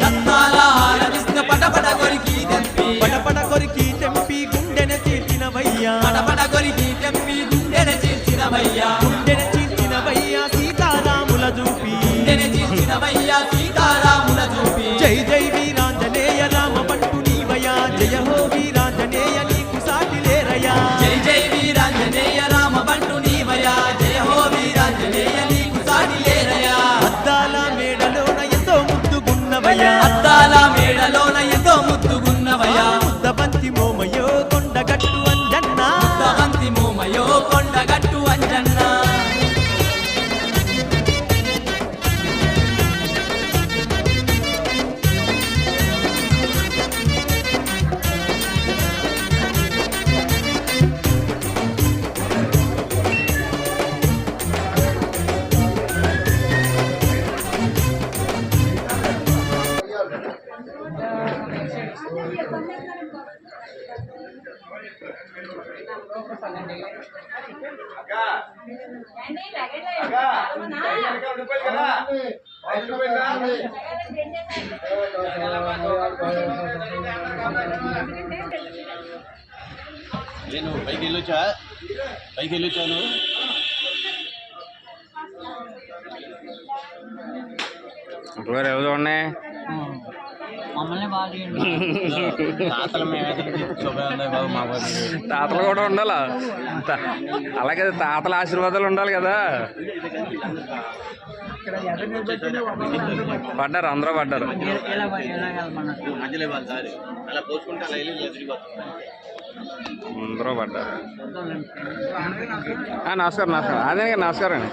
రత్నాల హారమిస్త పటపట కొరికి తెంపి పటపట కొరికి తెంపి గుండెన చీల్చినవయ్యా పటపట కొరికి తెంపి గుండెన చీల్చినవయ్యా గుండెన చీల్చినవయ్యా సీతారాముల చూపి గుండెన చీల్చినవయ్యా సీతారాముల చూపి జై జై వీరాంజనేయ రామ బంటు నీవయ్యా జయ హో వీరాంజనేయ నీకు సాటి లేరయ్యా జై జై వీరాంజనేయ రామ బంటు నీవయ్యా జయ హో వీరాంజనేయ నీకు సాటి లేరయ్యా అద్దాల మేడలోన ఎంతో ముద్దుగున్నవయ్యా అద్దాల మేడలోన ఎంతో ముద్దుగున్నవయ్యా ముద్దబంతి మోమయో కొండగట్టు అంజన్నా ముద్దబంతి మోమయో కొండగట్టు అంజన్నా నేను పైకి వెళ్ళొచ్చా నువ్వు ఇప్పుడు ఎవరు ఉన్నాయి మమ్మల్ని బాగా తాతల బాబు మా తాతలు కూడా ఉండాలా అలాగే తాతల ఆశీర్వాదాలు ఉండాలి కదా పడ్డారు అందరూ పడ్డారు మధ్యలో ఇవ్వాలి సారి అలా పోసుకుంటే అలా వెళ్ళి ఎదురుపోతుంది అందరూ పడ్డారు నమస్కారం నమస్కారం అదే నమస్కారం అండి